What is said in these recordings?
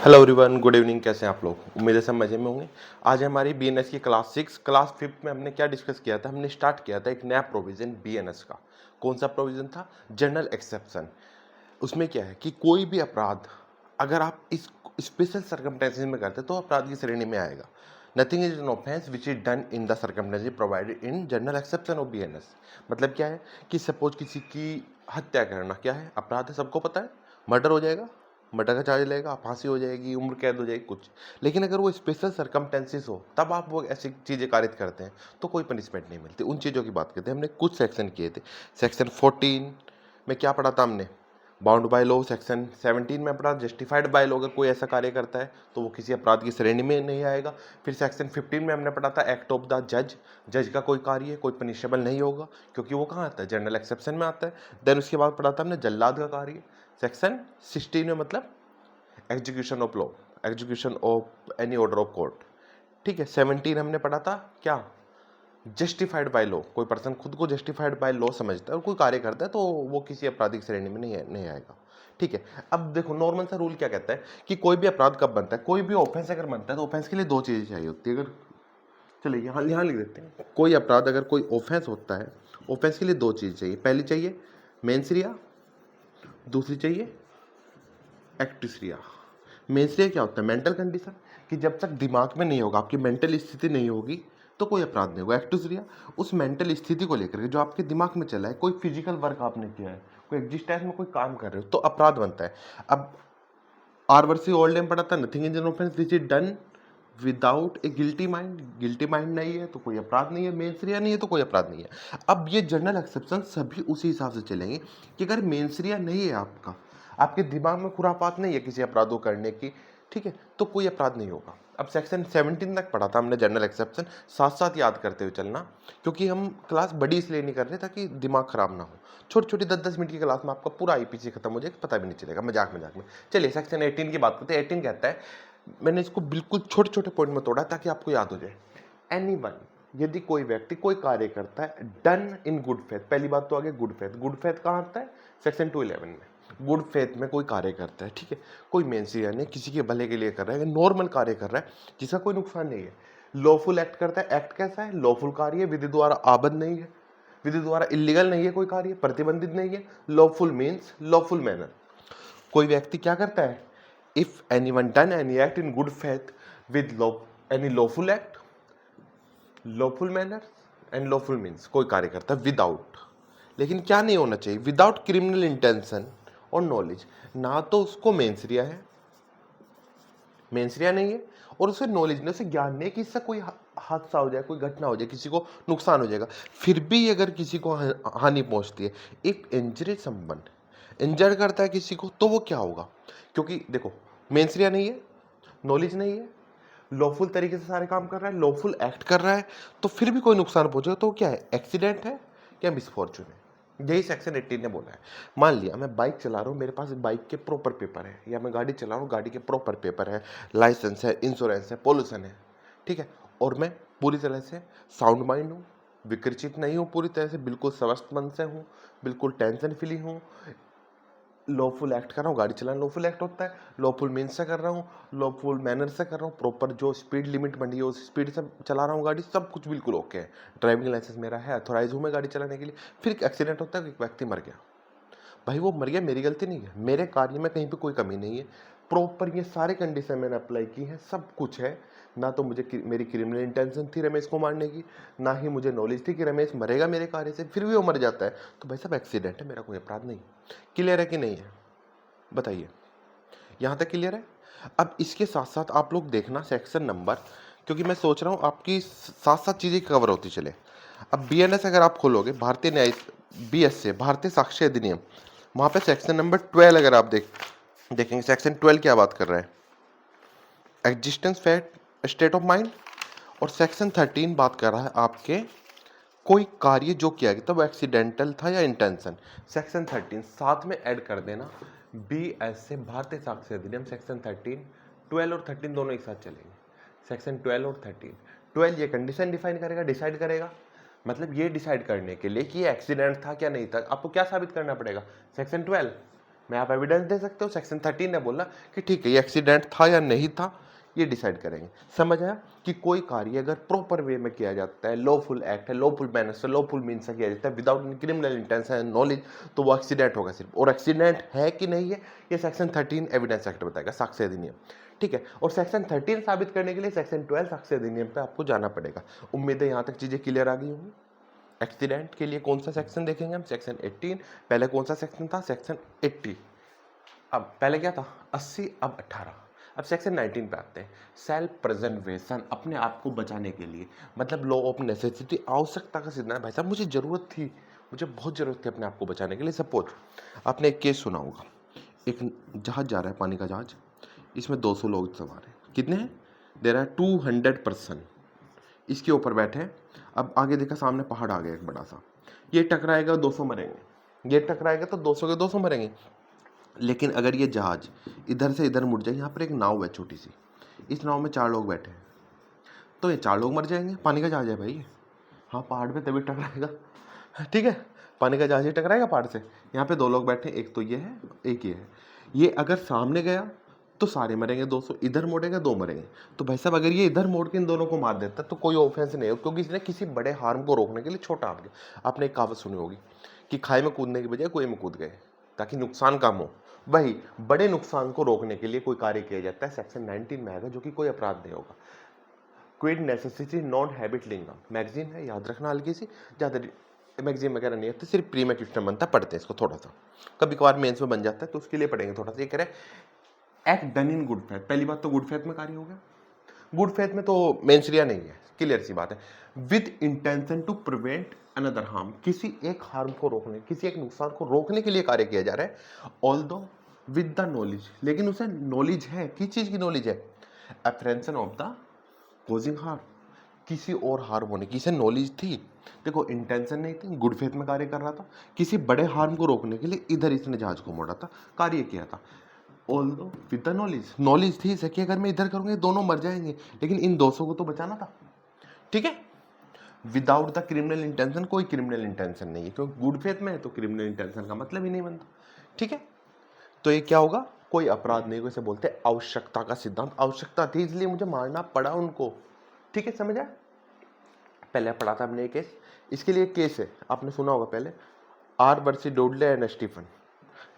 Hello everyone, good evening. कैसे हैं आप लोग? उम्मीद है सब मजे में होंगे। आज हमारी बीएनएस की क्लास 6 क्लास 5 में हमने क्या डिस्कस किया था? हमने स्टार्ट किया था एक नया प्रोविजन बीएनएस का। कौन सा प्रोविजन था? General exception. उसमें क्या है कि कोई भी अपराध अगर आप इस स्पेशल सर्कमस्टेंसेस में करते तो अपराध की श्रेणी में आएगा। Nothing is an offence which is done in the circumstances provided in general exception of BNS. मतलब क्या है कि सपोज किसी की हत्या करना क्या है? अपराध है, सबको पता है। मर्डर हो जाएगा, मर्डर का चार्ज लगेगा, फांसी हो जाएगी, उम्र कैद हो जाएगी कुछ। लेकिन अगर वो स्पेशल सर्कमस्टेंसेस हो तब आप वो ऐसी चीज़ें कारित करते हैं तो कोई पनिशमेंट नहीं मिलती। उन चीज़ों की बात करते हैं। हमने कुछ सेक्शन किए थे। सेक्शन 14 में क्या पढ़ा था हमने? Bound by law. सेक्शन 17 में पढ़ा जस्टिफाइड बाय लॉ। अगर कोई ऐसा कार्य करता है तो वो किसी अपराध की श्रेणी में नहीं आएगा। फिर सेक्शन 15 में हमने पढ़ा था एक्ट ऑफ द जज। जज का कोई कार्य कोई पनिशेबल नहीं होगा क्योंकि वो कहाँ आता है? जनरल एक्सेप्शन में आता है। देन उसके बाद पढ़ा था हमने जल्लाद का कार्य। सेक्शन 16 में मतलब execution of law, execution of any order of court. ठीक है। 17 हमने पढ़ा था क्या? Justified by law. कोई पर्सन खुद को जस्टिफाइड बाय लॉ समझता है और कोई कार्य करता है तो वो किसी आपराधिक श्रेणी में नहीं आएगा। ठीक है। अब देखो, नॉर्मल सा रूल क्या कहता है कि कोई भी अपराध कब बनता है? कोई भी ऑफेंस अगर बनता है तो ऑफेंस के लिए दो चीज़ें चाहिए होती है। अगर चलिए यहाँ लिख देते हैं। कोई अपराध अगर कोई ऑफेंस होता है, ऑफेंस के लिए दो चीज़ चाहिए। पहली चाहिए मेंस, दूसरी चाहिए एक्टिस। मेंस क्या होता है? मेंटल कंडीशन, कि जब तक दिमाग में नहीं होगा, आपकी मेंटल स्थिति नहीं होगी तो कोई अपराध नहीं होगा। एक्टिस उस मेंटल स्थिति को लेकर के जो आपके दिमाग में चला है, कोई फिजिकल वर्क आपने किया है, कोई एग्जिस्टेंस में कोई काम कर रहे हो तो अपराध बनता है। अब आर वर्सी ओल्ड में पढ़ा था nothing is an offence which is done without A guilty mind. Guilty mind नहीं है तो कोई अपराध नहीं है। मेंसरिया नहीं है तो कोई अपराध नहीं है। अब ये जनरल एक्सेप्शन सभी उसी हिसाब से चलेंगे कि अगर मेंसरिया नहीं है, आपका आपके दिमाग में खुरापात नहीं है किसी अपराध को करने की, ठीक है, तो कोई अपराध नहीं होगा। अब सेक्शन 17 तक पढ़ा था हमने जनरल एक्सेप्शन। साथ साथ याद करते हुए चलना, क्योंकि हम क्लास बड़ी इसलिए नहीं कर रहे ताकि दिमाग खराब ना हो। छोटी छोटी 10-10 मिनट की क्लास में आपका पूरा आईपीसी खत्म हो जाएगा, पता भी नहीं चलेगा, मजाक मजाक में। चलिए सेक्शन 18 की बात करते हैं। 18 कहता है, मैंने इसको बिल्कुल छोटे छोटे पॉइंट में तोड़ा ताकि आपको याद हो जाए। एनीवन, यदि कोई व्यक्ति कोई कार्य करता है डन इन गुड फेथ। पहली बात तो आ गई गुड फेथ। गुड फेथ कहाँ आता है? सेक्शन 211 में। गुड फेथ में कोई कार्य करता है, ठीक है, कोई मेंसिया नहीं, किसी के भले के लिए कर रहा है, नॉर्मल कार्य कर रहा है जिसका कोई नुकसान नहीं है। लॉफुल एक्ट करता है। एक्ट कैसा है? लॉफुल कार्य, विधि द्वारा आबद्ध नहीं है, विधि द्वारा इलीगल नहीं है, कोई कार्य प्रतिबंधित नहीं है। Lawful means lawful manner. कोई व्यक्ति क्या करता है? If anyone done any act in good faith with law, any lawful act, lawful manner and lawful means कोई कार्य करता है विदाउट, लेकिन क्या नहीं होना चाहिए? विदाउट क्रिमिनल इंटेंशन और नॉलेज। ना तो उसको मेंसरिया है, मेंसरिया नहीं है, और उसे नॉलेज नहीं, उसे ज्ञान नहीं कि इससे कोई हादसा हो जाए, कोई घटना हो जाए, किसी को नुकसान हो जाएगा। फिर भी अगर किसी को हानि पहुंचती है, इफ इंजरी संबंध, इंजर्ड करता है किसी को, तो वो क्या होगा? क्योंकि देखो, मेंसरिया नहीं है, नॉलेज नहीं है, लॉफुल तरीके से सारे काम कर रहा है, लॉफुल एक्ट कर रहा है, तो फिर भी कोई नुकसान पहुंचेगा तो क्या है? एक्सीडेंट है या मिसफॉर्चून है। यही सेक्शन 18 ने बोला है। मान लिया मैं बाइक चला रहा हूँ, मेरे पास बाइक के प्रॉपर पेपर है, या मैं गाड़ी चला रहा हूँ, गाड़ी के प्रॉपर पेपर है, लाइसेंस है, इंश्योरेंस है, पॉल्यूशन है, ठीक है, और मैं पूरी तरह से साउंड माइंड हूँ, विकृचित नहीं हूँ, पूरी तरह से बिल्कुल स्वस्थ मन से हूँ, बिल्कुल टेंशन फ्री हूँ, लॉफुल एक्ट कर रहा हूँ, गाड़ी चलाना लॉफुल एक्ट होता है, लॉफुल मीन्स से कर रहा हूँ, लॉफुल मैनर से कर रहा हूँ, प्रॉपर जो स्पीड लिमिट बनी है उस स्पीड से चला रहा हूँ गाड़ी, सब कुछ बिल्कुल ओके है, ड्राइविंग लाइसेंस मेरा है, अथोराइज हूँ मैं गाड़ी चलाने के लिए। फिर एक एक्सीडेंट होता है, एक व्यक्ति मर गया, भाई वो मर गया, मेरी गलती नहीं है, मेरे कार्य में कहीं पे कोई कमी नहीं है, प्रॉपर ये सारे कंडीशन मैंने अप्लाई की है, सब कुछ है। ना तो मुझे मेरी क्रिमिनल इंटेंशन थी रमेश को मारने की, ना ही मुझे नॉलेज थी कि रमेश मरेगा मेरे कार्य से, फिर भी वो मर जाता है, तो भाई साहब एक्सीडेंट है, मेरा कोई अपराध नहीं। क्लियर है कि नहीं है? बताइए, यहाँ तक क्लियर है? अब इसके साथ साथ आप लोग देखना सेक्शन नंबर, क्योंकि मैं सोच रहा हूँ आपकी साथ साथ चीज़ें कवर होती चले। अब बीएनएस अगर आप खोलोगे, भारतीय न्याय, बीएस से भारतीय साक्ष्य अधिनियम, वहाँ पे सेक्शन नंबर 12 अगर आप देखेंगे, सेक्शन 12 क्या बात कर रहा है? Existence fact state of mind. और सेक्शन 13 बात कर रहा है आपके कोई कार्य जो किया गया, तब एक्सीडेंटल था या इंटेंशन। सेक्शन 13 साथ में ऐड कर देना, बीएस से भारतीय साक्ष्य अधिनियम सेक्शन 13, 12 और 13 दोनों एक साथ चलेंगे। सेक्शन 12 और 13, 12 ये कंडीशन डिफाइन करेगा, डिसाइड करेगा, मतलब ये डिसाइड करने के लिए कि ये एक्सीडेंट था क्या नहीं था, आपको क्या साबित करना पड़ेगा? सेक्शन 12 मैं आप एविडेंस दे सकते हो। सेक्शन 13 ने बोला कि ठीक है ये एक्सीडेंट था या नहीं था, ये डिसाइड करेंगे। समझ आया कि कोई कार्य अगर प्रॉपर वे में किया जाता है, लॉफुल एक्ट है, लॉफुल मैनर से, लॉफुल मीन से किया जाता है, without criminal intention and knowledge, तो वो एक्सीडेंट होगा सिर्फ। और एक्सीडेंट है कि नहीं है, ये सेक्शन 13 एविडेंस एक्ट बताएगा, साक्ष्य अधिनियम। ठीक है, और सेक्शन 13 साबित करने के लिए सेक्शन 12 साक्ष्य अधिनियम पे आपको जाना पड़ेगा। उम्मीद है यहाँ तक चीजें क्लियर आ गई होंगी। एक्सीडेंट के लिए कौन सा सेक्शन देखेंगे हम? सेक्शन 18। पहले कौन सा सेक्शन था? सेक्शन 80। अब पहले क्या था? 80, अब 18। अब सेक्शन 19 पे आते हैं। सेल्फ प्रिजर्वेशन, अपने आप को बचाने के लिए, मतलब लॉ ऑफ नेसेसिटी, आवश्यकता का सिद्धांत। भाई साहब मुझे जरूरत थी, मुझे बहुत जरूरत थी अपने आप को बचाने के लिए। सपोज आपने एक केस सुना होगा, एक जहाज जा रहा है, पानी का जहाज, इसमें 200 लोग सवार हैं। कितने हैं? देयर आर 200 पर्सन इसके ऊपर बैठे हैं। अब आगे देखा सामने पहाड़ आ गया एक बड़ा सा, ये टकराएगा 200 मरेंगे, ये टकराएगा तो 200 के 200 मरेंगे। लेकिन अगर ये जहाज इधर से इधर मुड़ जाए, यहाँ पर एक नाव है छोटी सी, इस नाव में 4 लोग बैठे हैं, तो ये 4 लोग मर जाएंगे। पानी का जहाज है भाई, हाँ पहाड़ पे तभी टकराएगा। ठीक है, पानी का जहाज ही टकराएगा पहाड़ से। यहाँ पे 2 लोग बैठे, एक तो ये है, एक ये है। ये अगर सामने गया तो सारे मरेंगे 200, इधर मोड़ेगा 2 मरेंगे। तो भाई साहब अगर ये इधर मोड़ के इन दोनों को मार देता तो कोई ऑफेंस नहीं हो, क्योंकि इसने किसी बड़े हार्म को रोकने के लिए छोटा हार गया। आपने एक कहावत सुनी होगी कि खाई में कूदने की बजाय कुएं में कूद गए, ताकि नुकसान कम हो। वही बड़े नुकसान को रोकने के लिए कोई कार्य किया जाता है, सेक्शन 19 में आएगा, जो कि कोई अपराध नहीं होगा। क्विड नेसेसिटी नॉन हैबिट लिंगम मैगजीन है, याद रखना हल्की सी, ज़्यादा मैगजीन वगैरह नहीं आती, सिर्फ प्री में क्वेश्चन बनता है, पढ़ते हैं इसको थोड़ा सा, कभी कभार मेंस में बन जाता है तो उसके लिए पढ़ेंगे थोड़ा सा। ये कह रहे हैं act done in good faith. पहली बात तो गुड फेथ में कार्य हो गया, गुड फेथ में तो मेंसरिया नहीं है, क्लियर सी बात है। With intention to prevent another harm, किसी एक हार्म को रोकने, किसी एक नुकसान को रोकने के लिए कार्य किया जा रहा है। ऑल्दो विद द नॉलेज, लेकिन उसे नॉलेज है, किस चीज की नॉलेज है? एप्रेंशन ऑफ द कॉजिंग हार्म, किसी और हार्म होने की इसे नॉलेज थी। देखो इंटेंशन नहीं थी, गुड फेथ में कार्य कर रहा था, किसी बड़े हार्म को रोकने के लिए इधर इसने जहाज को मोड़ा था, कार्य किया था। Although with the knowledge, knowledge थी इसे कि अगर मैं इधर करूंगा दोनों मर जाएंगे, लेकिन इन 200 को तो बचाना था। ठीक है, विदाउट द क्रिमिनल इंटेंशन, कोई क्रिमिनल इंटेंशन नहीं है, क्योंकि गुड फेथ में है तो क्रिमिनल इंटेंशन का मतलब ही नहीं बनता। ठीक है, तो ये क्या होगा? कोई अपराध नहीं, इसे बोलते हैं आवश्यकता का सिद्धांत। आवश्यकता थी इसलिए मुझे मारना पड़ा उनको। ठीक है, समझा? पहले पढ़ा था हमने केस, इसके लिए केस है, आपने सुना होगा पहले, आर वर्सी डोडले एंड स्टीफन,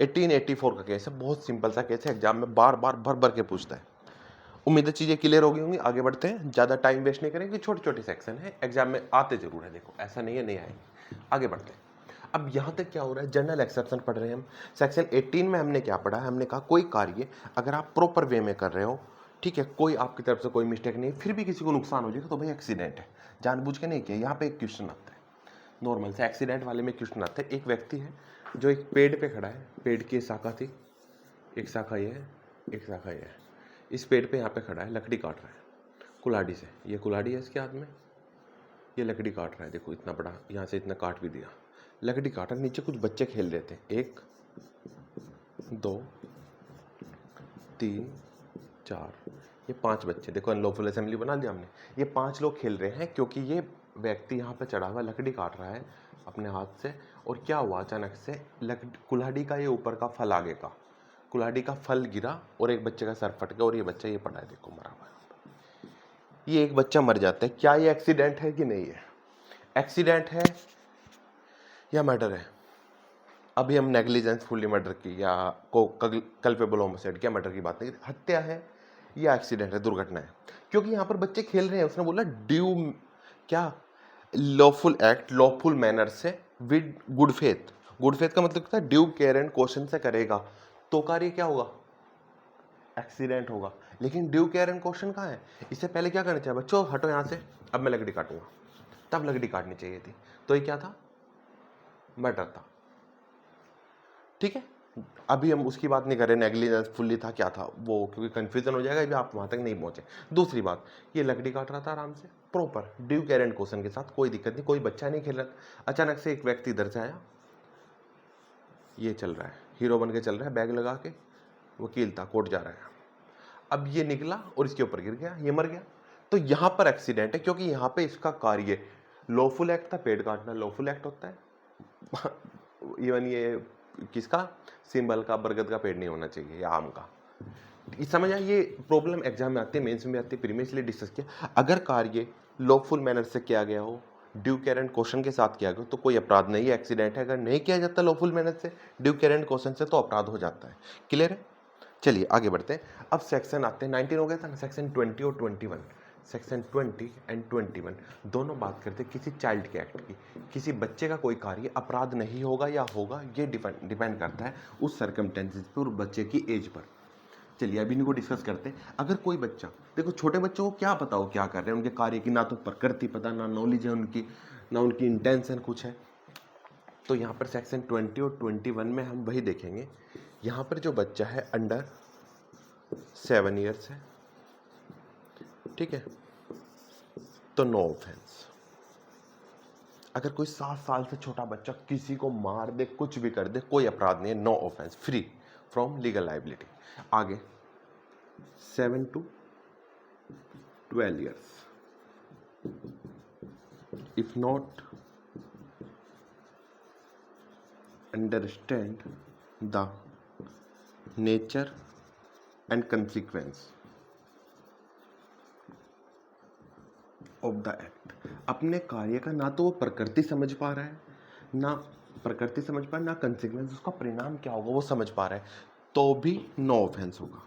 1884 का केस है। बहुत सिंपल सा केस है, एग्जाम में बार बार भर भर के पूछता है। उम्मीद है चीजें क्लियर हो गई होंगी। आगे बढ़ते हैं, ज्यादा टाइम वेस्ट नहीं करेंगे, छोटे छोटे सेक्शन है, एग्जाम में आते जरूर है, देखो ऐसा नहीं है नहीं आएंगे। आगे बढ़ते हैं। अब यहाँ तक क्या हो रहा है? जनरल एक्सेप्शन पढ़ रहे हैं हम। सेक्शन 18 में हमने क्या पढ़ा है? हमने कहा कोई कार्य अगर आप प्रॉपर वे में कर रहे हो, ठीक है, कोई आपकी तरफ से कोई मिस्टेक नहीं, फिर भी किसी को नुकसान हो जाएगा तो भाई एक्सीडेंट है, जानबूझ के नहीं किया। यहाँ पे एक क्वेश्चन आता है, नॉर्मल से एक्सीडेंट वाले में क्वेश्चन आता है। एक व्यक्ति है जो एक पेड़ पे खड़ा है, पेड़ की शाखा थी, एक शाखा ये है, एक शाखा ये है, इस पेड़ पे यहाँ पे खड़ा है, लकड़ी काट रहा है कुल्हाड़ी से। ये कुल्हाड़ी है इसके हाथ में, ये लकड़ी काट रहा है, देखो इतना बड़ा, यहाँ से इतना काट भी दिया, लकड़ी काट रहा है। नीचे कुछ बच्चे खेल रहे थे, 1 2 3 4, ये 5 बच्चे, देखो अनलॉफुल असेंबली बना दिया हमने। ये 5 लोग खेल रहे हैं क्योंकि ये व्यक्ति यहाँ पे चढ़ा हुआ लकड़ी काट रहा है अपने हाथ से। और क्या हुआ, अचानक से कुल्हाड़ी का ये ऊपर का फल आगे का, कुल्हाड़ी का फल गिरा और एक बच्चे का सर फट गया और ये बच्चा ये पड़ा है, देखो मरा हुआ है। ये एक बच्चा मर जाता है। क्या ये एक्सीडेंट है कि नहीं है? एक्सीडेंट है या मर्डर है? अभी हम नेग्लिजेंस फुली मर्डर की या को कल्पेबल होमिसाइड क्या मर्डर की बात नहीं, हत्या है या एक्सीडेंट है, दुर्घटना है। क्योंकि यहाँ पर बच्चे खेल रहे हैं, उसने बोला ड्यू क्या, लॉफुल एक्ट, लॉफुल मैनर से, with good faith. Good faith का मतलब क्या था? ड्यू केयर एंड कॉशन से करेगा तो कार्य क्या होगा? एक्सीडेंट होगा। लेकिन ड्यू केयर एंड कॉशन कहाँ है? इससे पहले क्या करना चाहिए? बच्चों हटो यहाँ से, अब मैं लकड़ी काटूंगा, तब लकड़ी काटनी चाहिए थी। तो ये क्या था? मर्डर था। ठीक है, अभी हम उसकी बात नहीं कर रहे नेग्लिजेंस फुल्ली था क्या था वो, क्योंकि कंफ्यूजन हो जाएगा, अभी आप वहां तक नहीं पहुंचे। दूसरी बात, ये लकड़ी काट रहा था आराम से, proper due care and caution के साथ, कोई दिक्कत नहीं, कोई बच्चा नहीं खेल रहा था। अचानक से एक व्यक्ति इधर से आया, ये चल रहा है, हीरो बन के चल रहा है, बैग लगा के, वकील था, कोर्ट जा रहा है। अब ये निकला और इसके ऊपर गिर गया, ये मर गया। तो यहां पर एक्सीडेंट है, क्योंकि यहां पे इसका कार्य लॉफुल एक्ट था, पेड़ काटना लॉफुल एक्ट होता है। इवन ये किसका, सिंबल का, बरगद का पेड़ नहीं होना चाहिए या आम का। ये समझ आया, ये प्रॉब्लम एग्जाम में आती है, मेंस में आती है, प्रीवियस इसलिए डिस्कस किया। अगर कार्य लॉफुल मैनर से किया गया हो, ड्यू कैरेंट क्वेश्चन के साथ किया गया तो कोई अपराध नहीं है, एक्सीडेंट है। अगर नहीं किया जाता लॉफुल मैनर से, ड्यू कैरेंट क्वेश्चन से, तो अपराध हो जाता है। क्लियर है? चलिए आगे बढ़ते हैं। अब सेक्शन आते हैं, 19 हो गया था ना, सेक्शन 20 और 21। सेक्शन 20 एंड 21 दोनों बात करते हैं किसी चाइल्ड के एक्ट की। किसी बच्चे का कोई कार्य अपराध नहीं होगा या होगा, ये डिपेंड करता है उस सर्कमस्टेंसेस पर और बच्चे की एज पर। चलिए अभी इनको डिस्कस करते हैं। अगर कोई बच्चा, देखो छोटे बच्चों को क्या पता हो क्या कर रहे हैं, उनके कार्य की ना तो प्रकृति पता, ना नॉलेज है उनकी, ना उनकी इंटेंशन कुछ है। तो यहाँ पर सेक्शन 20 और 21 में हम वही देखेंगे। यहाँ पर जो बच्चा है अंडर 7 ईयर्स है, ठीक है, तो नो ऑफेंस। अगर कोई 7 साल से छोटा बच्चा किसी को मार दे, कुछ भी कर दे, कोई अपराध नहीं है, no offence, free from legal liability. आगे 7 to 12 years, if not understand the nature and consequence of the act, अपने कार्य का ना तो वो प्रकृति समझ पा रहा है, ना प्रकृति समझ पा रहा है, ना कंसिक्वेंस, उसका परिणाम क्या होगा वो समझ पा रहा है, तो भी नो ऑफेंस होगा।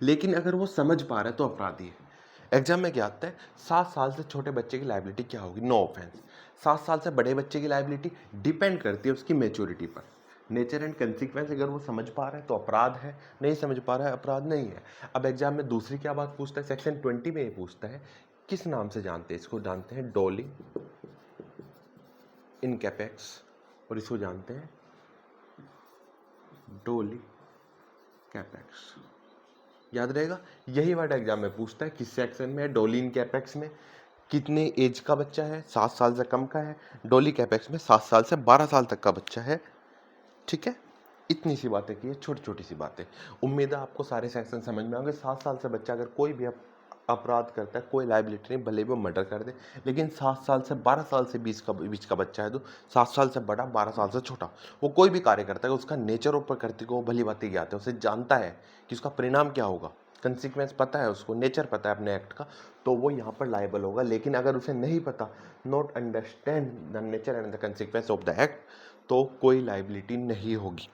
लेकिन अगर वो समझ पा रहा है तो अपराधी है। एग्जाम में क्या आता है, 7 साल से छोटे बच्चे की लायबिलिटी क्या होगी, नो ऑफेंस। 7 साल से बड़े बच्चे की लायबिलिटी डिपेंड करती है उसकी मैच्योरिटी पर। नेचर एंड कंसिक्वेंस अगर वो समझ पा रहा है तो अपराध है, नहीं समझ पा रहा है अपराध नहीं है। अब एग्जाम में दूसरी क्या बात पूछता है, सेक्शन 20 में ये पूछता है, किस नाम से जानते हैं इसको, जानते हैं डोली इन कैपेक्स, और इसको जानते हैं डोली कैपेक्स। याद रहेगा, यही वर्ड एग्जाम में पूछता है, किस सेक्शन में है, डोली इन कैपेक्स में कितने एज का बच्चा है, 7 साल से कम का है, डोली कैपेक्स में 7 साल से 12 साल तक का बच्चा है। ठीक है, इतनी सी बातें की है, छोटी छोटी सी बातें। उम्मीद है आपको सारे सेक्शन समझ में आएंगे। 7 साल से बच्चा अगर कोई भी अपराध करता है, कोई लायबिलिटी नहीं, भले भी वो मर्डर कर दे। लेकिन 7 साल से 12 साल से बीच का बच्चा है, तो 7 साल से बड़ा, 12 साल से छोटा, वो कोई भी कार्य करता है, उसका नेचर और प्रकृति को भली बातें ज्ञात है, उसे जानता है कि उसका परिणाम क्या होगा, कंसिक्वेंस पता है उसको, नेचर पता है अपने एक्ट का, तो वो यहाँ पर लायबल होगा। लेकिन अगर उसे नहीं पता, not understand the nature and the consequence of the act, तो कोई लायबिलिटी नहीं होगी।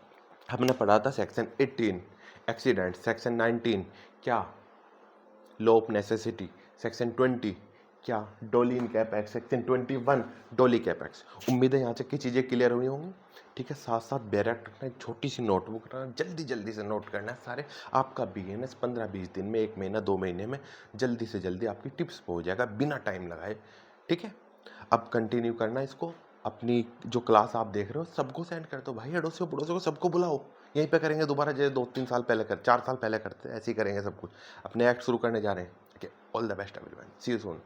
हमने पढ़ा था सेक्शन 18 एक्सीडेंट, सेक्शन 19 क्या, लॉ ऑफ नेसेसिटी, सेक्शन 20 क्या, डोली इन कैपेक्स, सेक्शन 21 डोली कैपेक्स। उम्मीद है यहाँ तक की चीज़ें क्लियर हुई होंगी। ठीक है, साथ साथ बैरक रखना, एक छोटी सी नोटबुक रखना, जल्दी जल्दी से नोट करना है सारे। आपका बीएनएस 15-20 दिन में, 1 महीना 2 महीने में जल्दी से जल्दी आपकी टिप्स पे हो जाएगा बिना टाइम लगाए। ठीक है, अब कंटिन्यू करना इसको। अपनी जो क्लास आप देख रहे हो सबको सेंड कर दो भाई, अड़ोसियों पड़ोसियों को सबको बुलाओ। यहीं पे करेंगे दोबारा, जैसे 2-3 साल पहले 4 साल पहले करते, ऐसे ही करेंगे सब कुछ। अपने एक्ट शुरू करने जा रहे हैं। ठीक है, all the best everyone, see you soon.